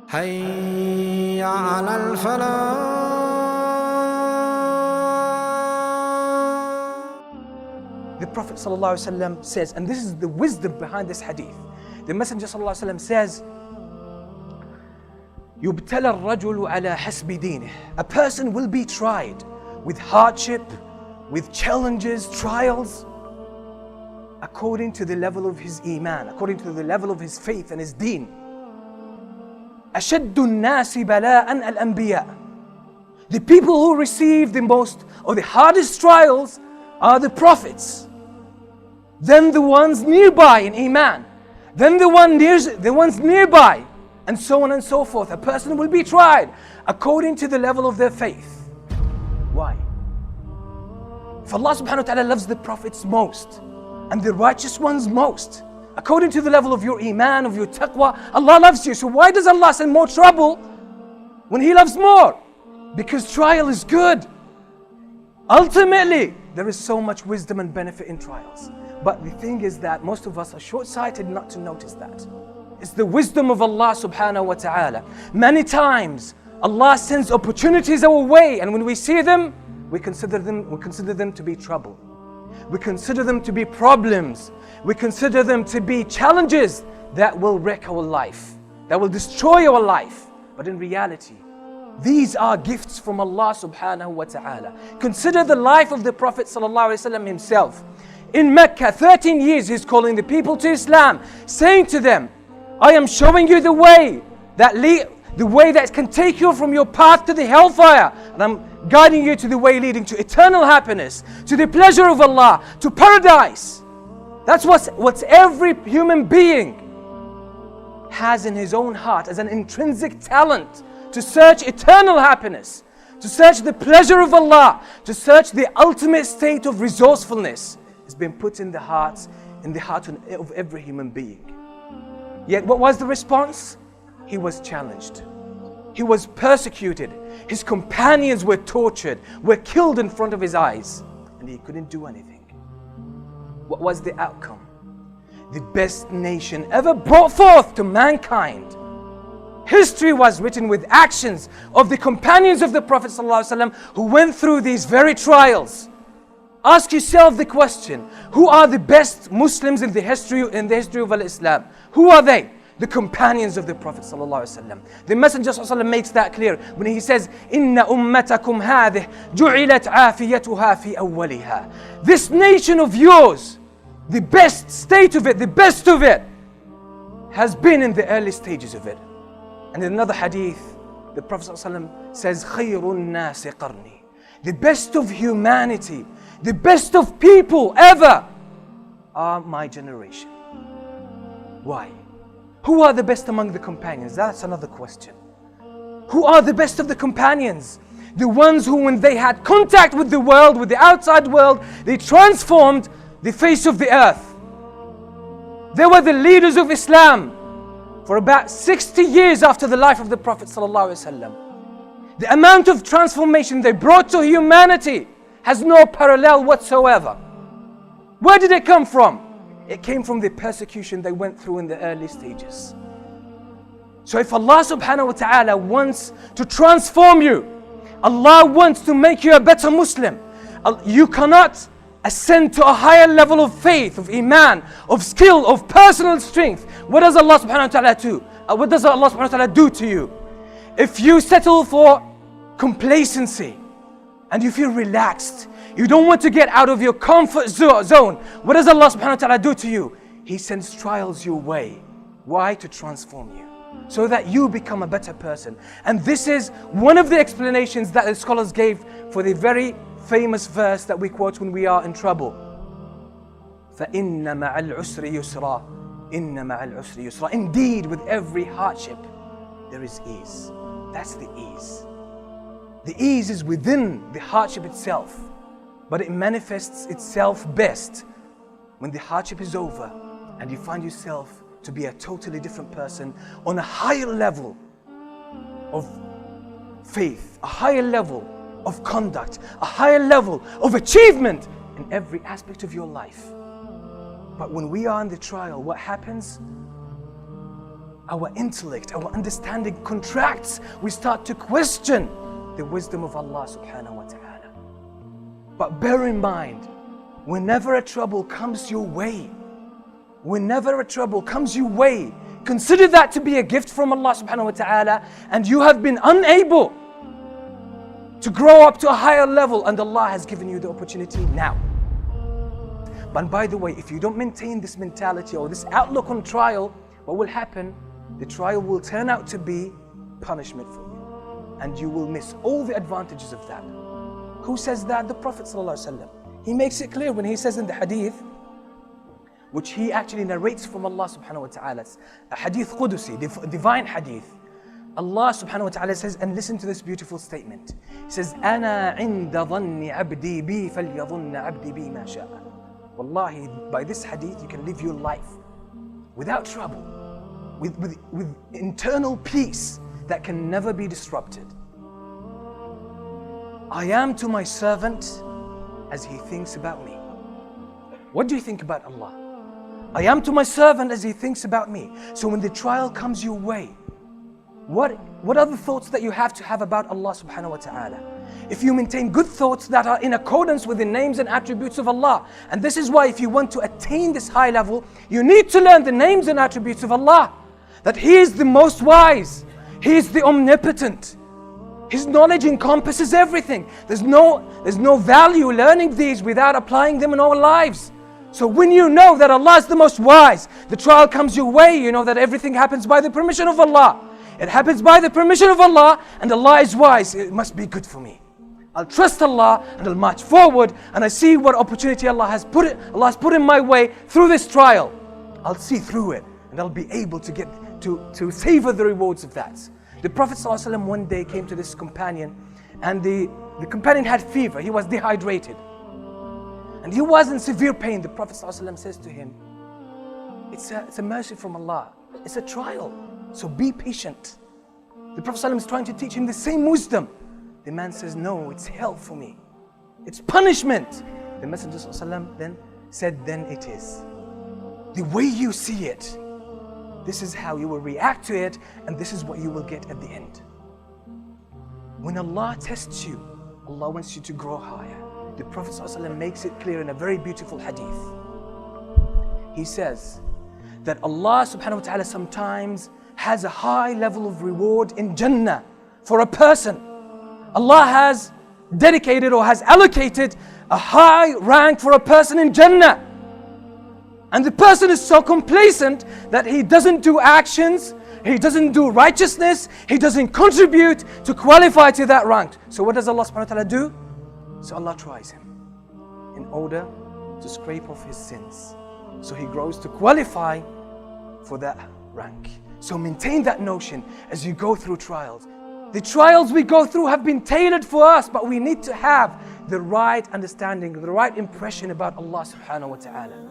حي على الفلاح. The Prophet ﷺ says, and this is the wisdom behind this hadith. The Messenger ﷺ says, يُبْتَلَى الرَّجُلُ عَلَى حَسْبِ دِينِهِ. A person will be tried with hardship, with challenges, trials, according to the level of his iman, according to the level of his faith and his deen. أَشَدُّ النَّاسِ بَلَاءً الْأَنْبِيَاءِ. The people who receive the most or the hardest trials are the prophets. Then the ones nearby in iman. Then the ones nearby, and so on and so forth. A person will be tried according to the level of their faith. Why? If Allah subhanahu wa ta'ala loves the prophets most and the righteous ones most, according to the level of your iman, of your taqwa, Allah loves you. So why does Allah send more trouble when He loves more? Because trial is good. Ultimately, there is so much wisdom and benefit in trials. But the thing is that most of us are short-sighted not to notice that. It's the wisdom of Allah subhanahu wa ta'ala. Many times, Allah sends opportunities our way, and when we see them, we consider them to be trouble. We consider them to be problems. We consider them to be challenges that will wreck our life, that will destroy our life. But in reality, these are gifts from Allah subhanahu wa ta'ala. Consider the life of the Prophet sallallahu alaihi wasallam himself. In Mecca, 13 years he's calling the people to Islam, saying to them, I am showing you the way that can take you from your path to the hellfire, and I'm guiding you to the way leading to eternal happiness, to the pleasure of Allah, to paradise. That's what every human being has in his own heart as an intrinsic talent, to search eternal happiness, to search the pleasure of Allah, to search the ultimate state of resourcefulness. It's been put in the heart of every human being. Yet what was the response? He was challenged. He was persecuted. His companions were tortured, were killed in front of his eyes, and he couldn't do anything. What was the outcome? The best nation ever brought forth to mankind. History was written with actions of the companions of the Prophet ﷺ who went through these very trials. Ask yourself the question, who are the best Muslims in the history of Islam? Who are they? The companions of the Prophet ﷺ. The Messenger ﷺ makes that clear when he says, "Inna ummatakum hadih ju'ilat afiyatuha fi awwaliha." This nation of yours, the best state of it, the best of it, has been in the early stages of it. And in another hadith, the Prophet ﷺ says, "Khayrun nasi qarni." The best of humanity, the best of people ever are my generation. Why? Who are the best among the companions? That's another question. Who are the best of the companions? The ones who, when they had contact with the world, with the outside world, they transformed the face of the earth. They were the leaders of Islam for about 60 years after the life of the Prophet ﷺ. The amount of transformation they brought to humanity has no parallel whatsoever. Where did it come from? It came from the persecution they went through in the early stages. So if Allah subhanahu wa ta'ala wants to transform you, Allah wants to make you a better Muslim, you cannot ascend to a higher level of faith, of iman, of skill, of personal strength. What does Allah subhanahu wa ta'ala do? What does Allah subhanahu wa ta'ala do to you? If you settle for complacency and you feel relaxed, you don't want to get out of your comfort zone, what does Allah subhanahu wa ta'ala do to you? He sends trials your way. Why? To transform you, so that you become a better person. And this is one of the explanations that the scholars gave for the very famous verse that we quote when we are in trouble. فَإِنَّ مَعَ الْعُسْرِ يُسْرًا إِنَّ مَعَ الْعُسْرِ يُسْرًا. Indeed, with every hardship, there is ease. That's the ease. The ease is within the hardship itself, but it manifests itself best when the hardship is over and you find yourself to be a totally different person on a higher level of faith, a higher level of conduct, a higher level of achievement in every aspect of your life. But when we are in the trial, what happens? Our intellect, our understanding contracts. We start to question the wisdom of Allah subhanahu wa ta'ala. But bear in mind, whenever a trouble comes your way, consider that to be a gift from Allah subhanahu wa ta'ala, and you have been unable to grow up to a higher level, and Allah has given you the opportunity now. But by the way, if you don't maintain this mentality or this outlook on trial, what will happen? The trial will turn out to be punishment for you, and you will miss all the advantages of that. Who says that? The Prophet ﷺ. He makes it clear when he says in the hadith, which he actually narrates from Allah subhanahu wa ta'ala, a hadith Qudusi, divine hadith. Allah subhanahu wa ta'ala says, and listen to this beautiful statement. He says, أَنَا عِنْدَ ظَنِّ عَبْدِي بِي فَلْيَظُنَّ عَبْدِي بِي مَا شَاءَ. Wallahi, by this hadith you can live your life without trouble, with internal peace that can never be disrupted. I am to my servant as he thinks about me. What do you think about Allah? I am to my servant as he thinks about me. So when the trial comes your way, what are the thoughts that you have to have about Allah subhanahu wa ta'ala? If you maintain good thoughts that are in accordance with the names and attributes of Allah. And this is why if you want to attain this high level, you need to learn the names and attributes of Allah. That He is the most wise. He is the omnipotent. His knowledge encompasses everything. There's no value learning these without applying them in our lives. So when you know that Allah is the most wise, the trial comes your way, you know that everything happens by the permission of Allah. It happens by the permission of Allah, and Allah is wise. It must be good for me. I'll trust Allah and I'll march forward, and I see what opportunity Allah has put in my way through this trial. I'll see through it, and I'll be able to get to savor the rewards of that. The Prophet ﷺ one day came to this companion, and the companion had fever. He was dehydrated, and he was in severe pain. The Prophet ﷺ says to him, it's a mercy from Allah. It's a trial, so be patient. The Prophet ﷺ is trying to teach him the same wisdom. The man says, no, it's hell for me. It's punishment. The Messenger ﷺ then said, then it is. The way you see it, this is how you will react to it, and this is what you will get at the end. When Allah tests you, Allah wants you to grow higher. The Prophet ﷺ makes it clear in a very beautiful hadith. He says that Allah subhanahu wa ta'ala sometimes has a high level of reward in Jannah for a person. Allah has dedicated or has allocated a high rank for a person in Jannah. And the person is so complacent that he doesn't do actions, he doesn't do righteousness, he doesn't contribute to qualify to that rank. So what does Allah subhanahu wa ta'ala do? So Allah tries him in order to scrape off his sins, so he grows to qualify for that rank. So maintain that notion as you go through trials. The trials we go through have been tailored for us, but we need to have the right understanding, the right impression about Allah subhanahu wa ta'ala.